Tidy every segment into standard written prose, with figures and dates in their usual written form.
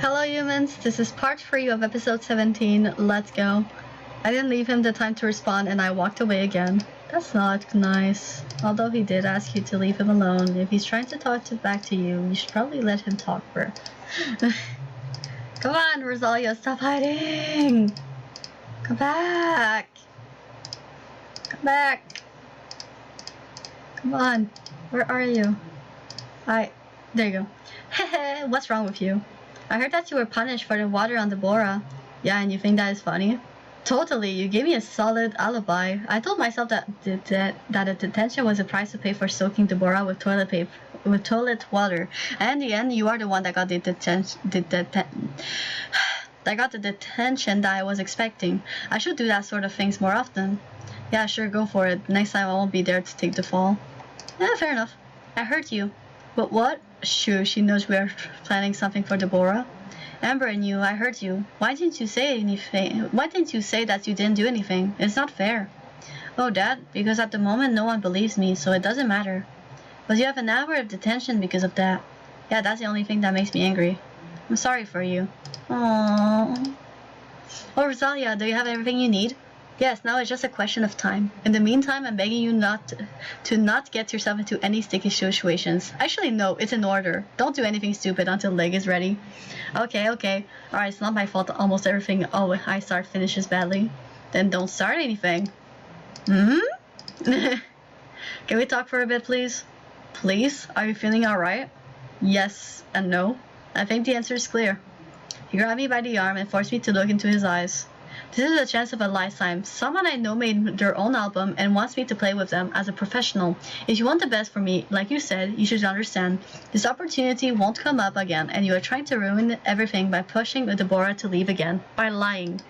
Hello humans, this is part 3 of episode 17, let's go. I didn't leave him the time to respond and I walked away again. That's not nice. Although he did ask you to leave him alone, if he's trying to talk back to you, you should probably let him talk first. Come on, Rosalia, stop hiding! Come back! Come back! Come on, where are you? There you go. Hehe, what's wrong with you? I heard that you were punished for the water on the Bora. Yeah, and you think that is funny? Totally, you gave me a solid alibi. I told myself that a detention was a price to pay for soaking the Bora with toilet water. And in the end, you are the one that got the detention that I was expecting. I should do that sort of things more often. Yeah, sure, go for it. Next time I won't be there to take the fall. Yeah, fair enough. I hurt you. But what? Sure, she knows we are planning something for Deborah. Amber and you, I heard you. Why didn't you say anything? Why didn't you say that you didn't do anything? It's not fair. Oh, Dad, because at the moment no one believes me, so it doesn't matter. But you have an hour of detention because of that. Yeah, that's the only thing that makes me angry. I'm sorry for you. Aww. Oh, Rosalia, do you have everything you need? Yes, now it's just a question of time. In the meantime, I'm begging you not get yourself into any sticky situations. Actually, no, it's in order. Don't do anything stupid until Leg is ready. Okay. Alright, it's not my fault that almost everything I start finishes badly. Then don't start anything. Can we talk for a bit, please? Please? Are you feeling alright? Yes and no. I think the answer is clear. He grabbed me by the arm and forced me to look into his eyes. This is a chance of a lifetime. Someone I know made their own album and wants me to play with them as a professional. If you want the best for me, like you said, you should understand. This opportunity won't come up again, and you are trying to ruin everything by pushing Deborah to leave again. By lying.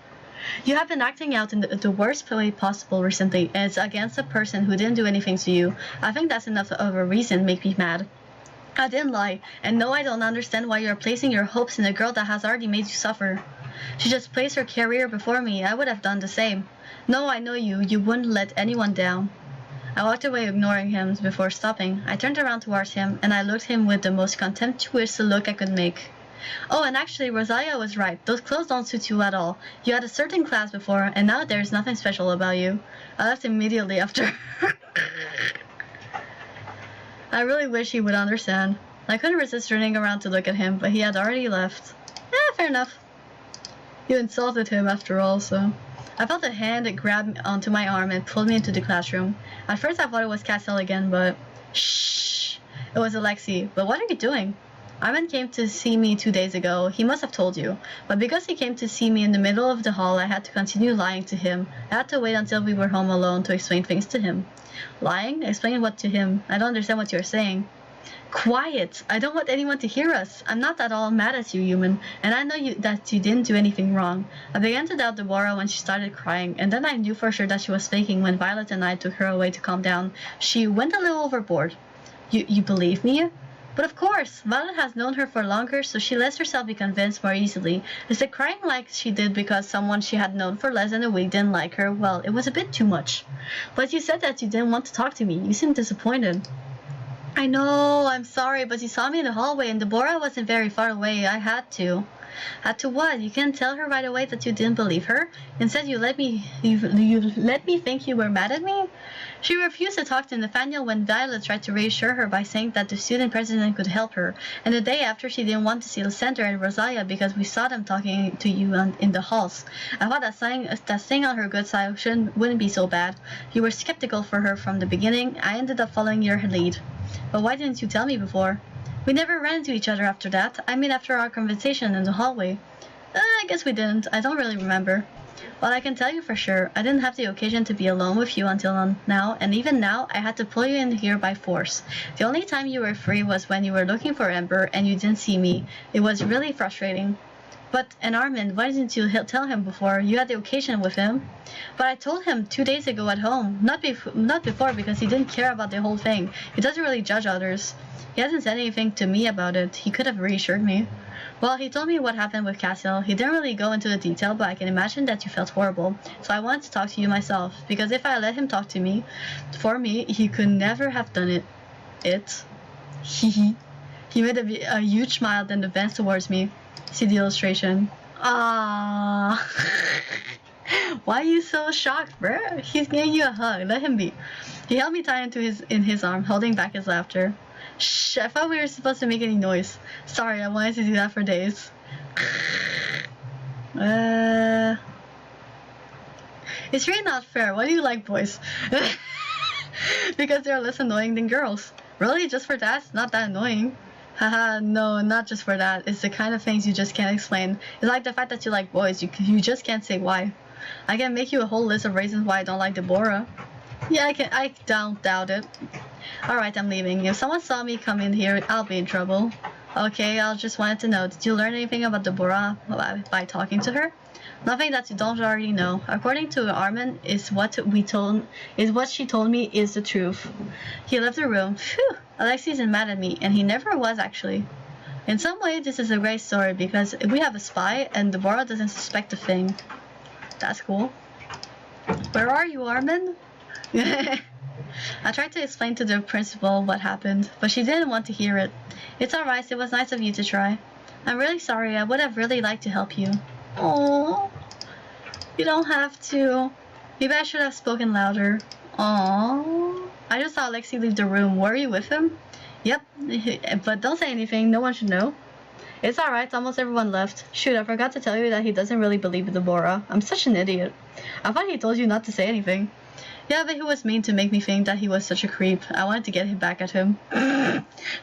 You have been acting out in the worst way possible recently, and it's against a person who didn't do anything to you. I think that's enough of a reason to make me mad. I didn't lie, and no, I don't understand why you are placing your hopes in a girl that has already made you suffer. She just placed her career before me. I would have done the same. No, I know you. You wouldn't let anyone down. I walked away, ignoring him before stopping. I turned around towards him, and I looked at him with the most contemptuous look I could make. Oh, and actually, Rosalia was right. Those clothes don't suit you at all. You had a certain class before, and now there's nothing special about you. I left immediately after. I really wish he would understand. I couldn't resist turning around to look at him, but he had already left. Fair enough. You insulted him after all, so. I felt a hand that grabbed onto my arm and pulled me into the classroom. At first I thought it was Cassel again, but shh! It was Alexi. But what are you doing? Armin came to see me 2 days ago. He must have told you. But because he came to see me in the middle of the hall, I had to continue lying to him. I had to wait until we were home alone to explain things to him. Lying? Explain what to him? I don't understand what you're saying. Quiet! I don't want anyone to hear us. I'm not at all mad at you, human, and I know that you didn't do anything wrong. I began to doubt Deborah when she started crying, and then I knew for sure that she was faking when Violet and I took her away to calm down. She went a little overboard. You believe me? But of course, Violet has known her for longer, so she lets herself be convinced more easily. Is it crying like she did because someone she had known for less than a week didn't like her? Well, it was a bit too much. But you said that you didn't want to talk to me. You seemed disappointed. I know, I'm sorry, but you saw me in the hallway and Deborah wasn't very far away. I had to. Had to what? You can't tell her right away that you didn't believe her? Instead, you let me think you were mad at me? She refused to talk to Nathaniel when Violet tried to reassure her by saying that the student president could help her. And the day after, she didn't want to see Lysander and Rosalia because we saw them talking to you in the halls. I thought that staying on her good side wouldn't be so bad. You were skeptical for her from the beginning. I ended up following your lead. But why didn't you tell me before? We never ran into each other after that. I mean, after our conversation in the hallway. I guess we didn't. I don't really remember. Well, I can tell you for sure, I didn't have the occasion to be alone with you until now, and even now, I had to pull you in here by force. The only time you were free was when you were looking for Ember and you didn't see me. It was really frustrating. And Armin, why didn't you tell him before? You had the occasion with him. But I told him 2 days ago at home. Not before because he didn't care about the whole thing. He doesn't really judge others. He hasn't said anything to me about it. He could have reassured me. Well, he told me what happened with Cassel. He didn't really go into the detail, but I can imagine that you felt horrible. So I wanted to talk to you myself. Because if I let him talk to me, for me, he could never have done it. Hee. He made a huge smile, then advanced towards me. See the illustration. Ah. Why are you so shocked, bruh? He's giving you a hug. Let him be. He held me tight in his arm, holding back his laughter. Shh, I thought we were supposed to make any noise. Sorry, I wanted to do that for days. It's really not fair. Why do you like boys? Because they're less annoying than girls. Really? Just for that? It's not that annoying. Haha, no, not just for that. It's the kind of things you just can't explain. It's like the fact that you like boys. You just can't say why. I can make you a whole list of reasons why I don't like Deborah. Yeah, I don't doubt it. Alright, I'm leaving. If someone saw me come in here, I'll be in trouble. Okay, I just wanted to know, did you learn anything about Deborah by talking to her? Nothing that you don't already know. According to Armin, is what she told me is the truth. He left the room. Phew, Alexei isn't mad at me, and he never was actually. In some way, this is a great story because we have a spy, and Deborah doesn't suspect a thing. That's cool. Where are you, Armin? I tried to explain to the principal what happened, but she didn't want to hear it. It's alright, it was nice of you to try. I'm really sorry, I would have really liked to help you. Oh, you don't have to. Maybe I should have spoken louder. Aww. I just saw Alexei leave the room. Were you with him? Yep, but don't say anything, no one should know. It's alright, almost everyone left. Shoot, I forgot to tell you that he doesn't really believe in Deborah. I'm such an idiot. I thought he told you not to say anything. Yeah, but he was mean to make me think that he was such a creep. I wanted to get him back at him.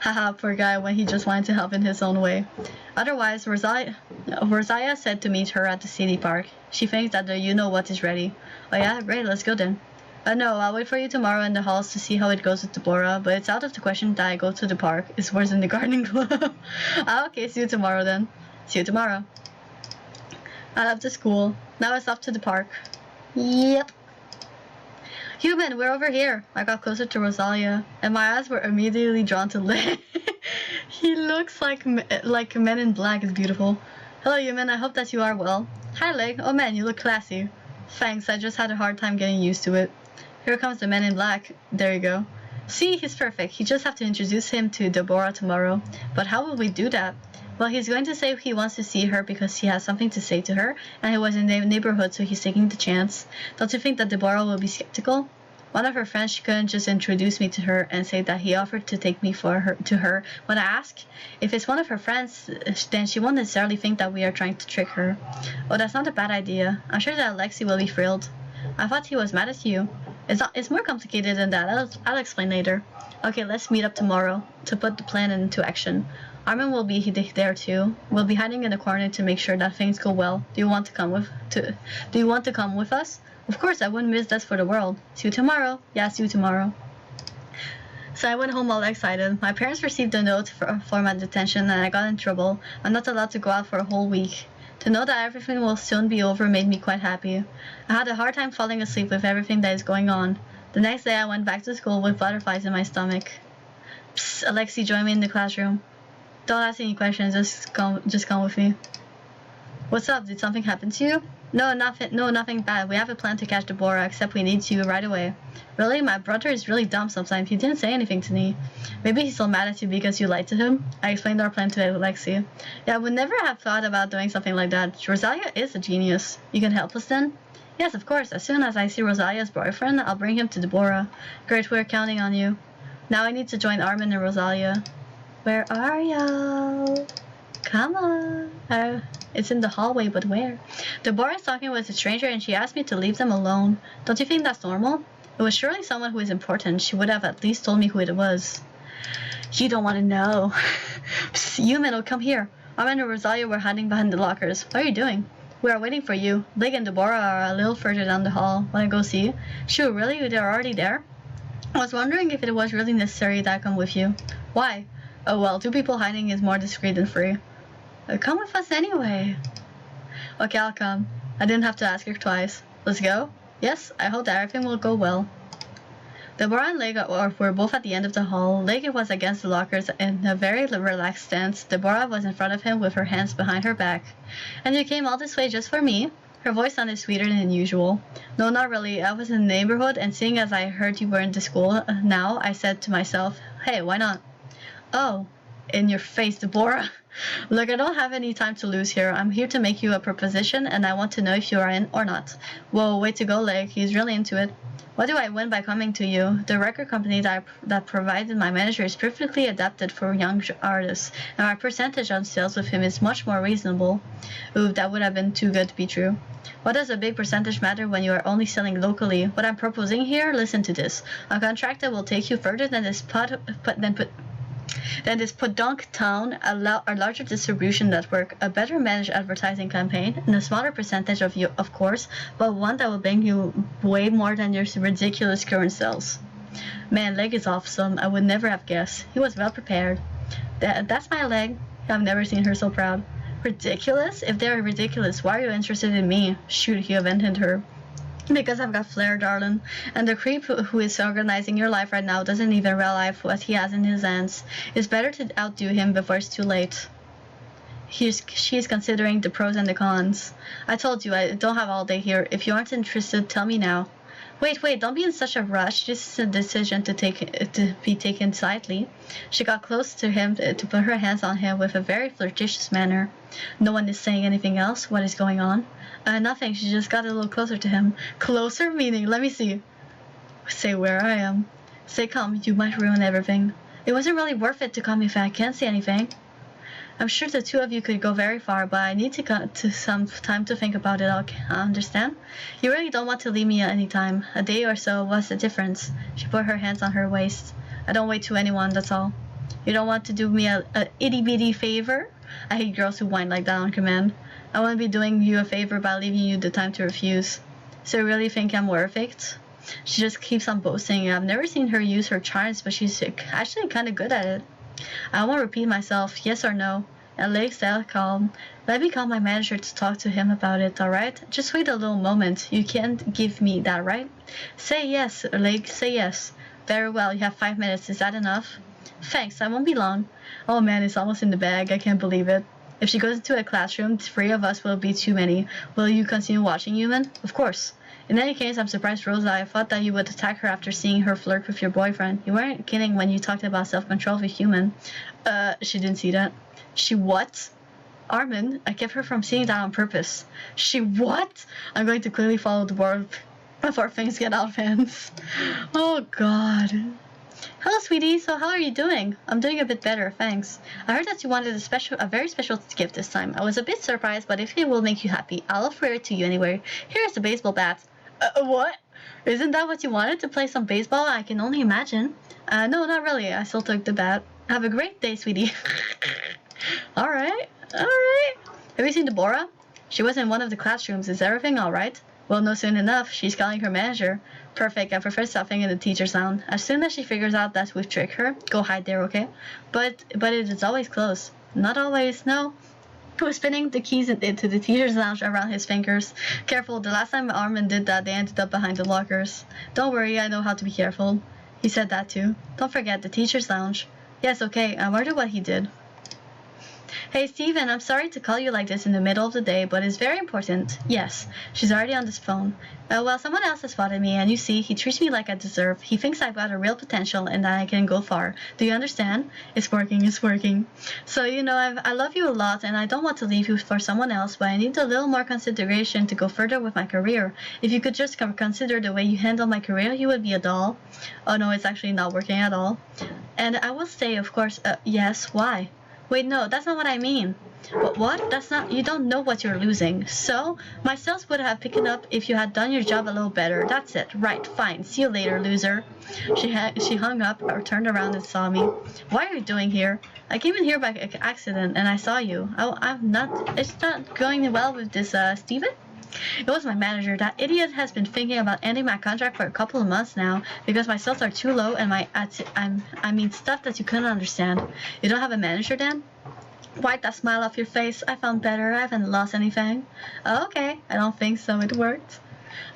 Haha, poor guy when he just wanted to help in his own way. Otherwise, Rosalia said to meet her at the city park. She thinks that the you-know-what is ready. Oh yeah? Great, let's go then. No, I'll wait for you tomorrow in the halls to see how it goes with Deborah, but it's out of the question that I go to the park. It's worse than the gardening club. Okay, see you tomorrow then. See you tomorrow. I left the school. Now it's off to the park. Yep. Human, we're over here. I got closer to Rosalia, and my eyes were immediately drawn to Leg. He looks like Men in Black is beautiful. Hello, Human. I hope that you are well. Hi, Leg. Oh man, you look classy. Thanks. I just had a hard time getting used to it. Here comes the Man in Black. There you go. See, he's perfect. You just have to introduce him to Deborah tomorrow. But how will we do that? Well, he's going to say he wants to see her because he has something to say to her, and he was in the neighborhood, so he's taking the chance. Don't you think that Deborah will be skeptical? One of her friends, she couldn't just introduce me to her and say that he offered to take me to her. When I ask if it's one of her friends, then she won't necessarily think that we are trying to trick her. Oh, that's not a bad idea. I'm sure that Alexei will be thrilled. I thought he was mad at you. It's more complicated than that. I'll explain later. Okay, let's meet up tomorrow to put the plan into action. Armin will be there too. We'll be hiding in the corner to make sure that things go well. Do you want to come with us? Of course, I wouldn't miss that for the world. See you tomorrow. Yeah, see you tomorrow. So I went home all excited. My parents received a note for my detention and I got in trouble. I'm not allowed to go out for a whole week. To know that everything will soon be over made me quite happy. I had a hard time falling asleep with everything that is going on. The next day I went back to school with butterflies in my stomach. Psst, Alexei joined me in the classroom. Don't ask any questions, just come with me. What's up? Did something happen to you? No, nothing bad. We have a plan to catch Deborah, except we need you right away. Really? My brother is really dumb sometimes. He didn't say anything to me. Maybe he's still mad at you because you lied to him? I explained our plan to Alexei. Yeah, I would never have thought about doing something like that. Rosalia is a genius. You can help us then? Yes, of course. As soon as I see Rosalia's boyfriend, I'll bring him to Deborah. Great, we're counting on you. Now I need to join Armin and Rosalia. Where are y'all? Come on. It's in the hallway, but where? Deborah is talking with a stranger and she asked me to leave them alone. Don't you think that's normal? It was surely someone who is important. She would have at least told me who it was. You don't want to know. Psst, you men, come here. Armin and Rosalia were hiding behind the lockers. What are you doing? We are waiting for you. Lig and Deborah are a little further down the hall. Want to go see? Sure, really? They're already there? I was wondering if it was really necessary that I come with you. Why? Oh well, two people hiding is more discreet than three. Come with us anyway. Okay, I'll come. I didn't have to ask her twice. Let's go? Yes, I hope that everything will go well. Deborah and Leg were both at the end of the hall. Leg was against the lockers in a very relaxed stance. Deborah was in front of him with her hands behind her back. And you came all this way just for me? Her voice sounded sweeter than usual. No, not really. I was in the neighborhood, and seeing as I heard you were in the school now, I said to myself, hey, why not? Oh. In your face, Deborah. Look, I don't have any time to lose here. I'm here to make you a proposition, and I want to know if you are in or not. Whoa, way to go, Leg. He's really into it. What do I win by coming to you? The record company that provided my manager is perfectly adapted for young artists, and my percentage on sales with him is much more reasonable. Ooh, that would have been too good to be true. What does a big percentage matter when you are only selling locally? What I'm proposing here? Listen to this. A contract that will take you further than this podunk town, a larger distribution network, a better managed advertising campaign, and a smaller percentage of you, of course, but one that will bring you way more than your ridiculous current sales. Man, Leg is awesome. I would never have guessed. He was well prepared. That's my Leg. I've never seen her so proud. Ridiculous? If they're ridiculous, why are you interested in me? Shoot, you invented her. Because I've got flair, darling. And the creep who is organizing your life right now doesn't even realize what he has in his hands. It's better to outdo him before it's too late. She's considering the pros and the cons. I told you, I don't have all day here. If you aren't interested, tell me now. Wait, don't be in such a rush. This is a decision to be taken slightly. She got close to him to put her hands on him with a very flirtatious manner. No one is saying anything else. What is going on? Nothing. She just got a little closer to him. Closer? Meaning, let me see. Say where I am. Say come, you might ruin everything. It wasn't really worth it to come if I can't say anything. I'm sure the two of you could go very far, but I need to some time to think about it. I understand? You really don't want to leave me at any time. A day or so, what's the difference? She put her hands on her waist. I don't wait to anyone, that's all. You don't want to do me a itty-bitty favor? I hate girls who whine like that on command. I won't be doing you a favor by leaving you the time to refuse. So you really think I'm worth it? She just keeps on boasting. I've never seen her use her charms, but she's actually kind of good at it. I won't repeat myself, yes or no. And Leg stayed calm. Let me call my manager to talk to him about it, alright? Just wait a little moment. You can't give me that, right? Say yes, Leg, say yes. Very well, you have 5 minutes. Is that enough? Thanks, I won't be long. Oh man, it's almost in the bag. I can't believe it. If she goes into a classroom, 3 of us will be too many. Will you continue watching, human? Of course. In any case, I'm surprised, Rosa. I thought that you would attack her after seeing her flirt with your boyfriend. You weren't kidding when you talked about self-control with human. She didn't see that. She what? Armin, I kept her from seeing that on purpose. She what? I'm going to clearly follow the board before things get out of hands. Oh, God. Hello, sweetie. So how are you doing? I'm doing a bit better, thanks. I heard that you wanted a very special gift this time. I was a bit surprised, but if it will make you happy, I'll offer it to you anyway. Here's a baseball bat. What? Isn't that what you wanted, to play some baseball? I can only imagine. No, not really. I still took the bat. Have a great day, sweetie. Alright. Have you seen Deborah? She was in one of the classrooms. Is everything alright? Well, no, soon enough. She's calling her manager. Perfect. I prefer stopping in the teacher's lounge. As soon as she figures out that we've tricked her, go hide there, okay? But it is always closed. Not always, no. He was spinning the keys into the teacher's lounge around his fingers. Careful, the last time Armin did that, they ended up behind the lockers. Don't worry, I know how to be careful. He said that too. Don't forget, the teacher's lounge. Yes, okay, I wonder what he did. Hey, Steven, I'm sorry to call you like this in the middle of the day, but it's very important. Yes, she's already on this phone. Well, someone else has spotted me, and you see, he treats me like I deserve. He thinks I've got a real potential and that I can go far. Do you understand? It's working. So, you know, I love you a lot, and I don't want to leave you for someone else, but I need a little more consideration to go further with my career. If you could just consider the way you handle my career, you would be a doll. Oh, no, it's actually not working at all. And I will say, of course, yes, why? Wait, no, that's not what I mean. What? That's not, you don't know what you're losing. So, my sales would have picked up if you had done your job a little better. That's it. Right, fine. See you later, loser. She hung up or turned around and saw me. What are you doing here? I came in here by accident and I saw you. It's not going well with this, Steven? It was my manager. That idiot has been thinking about ending my contract for a couple of months now because my sales are too low and I mean stuff that you couldn't understand. You don't have a manager then? Wipe that smile off your face. I found better. I haven't lost anything. Oh, okay. I don't think so. It worked.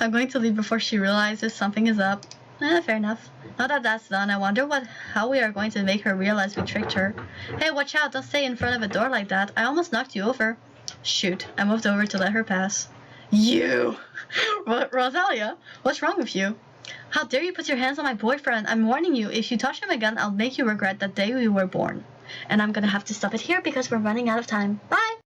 I'm going to leave before she realizes something is up. Fair enough. Now that that's done, I wonder how we are going to make her realize we tricked her. Hey, watch out. Don't stay in front of a door like that. I almost knocked you over. Shoot. I moved over to let her pass. You! Rosalia, what's wrong with you? How dare you put your hands on my boyfriend? I'm warning you, if you touch him again, I'll make you regret the day we were born. And I'm gonna have to stop it here because we're running out of time. Bye!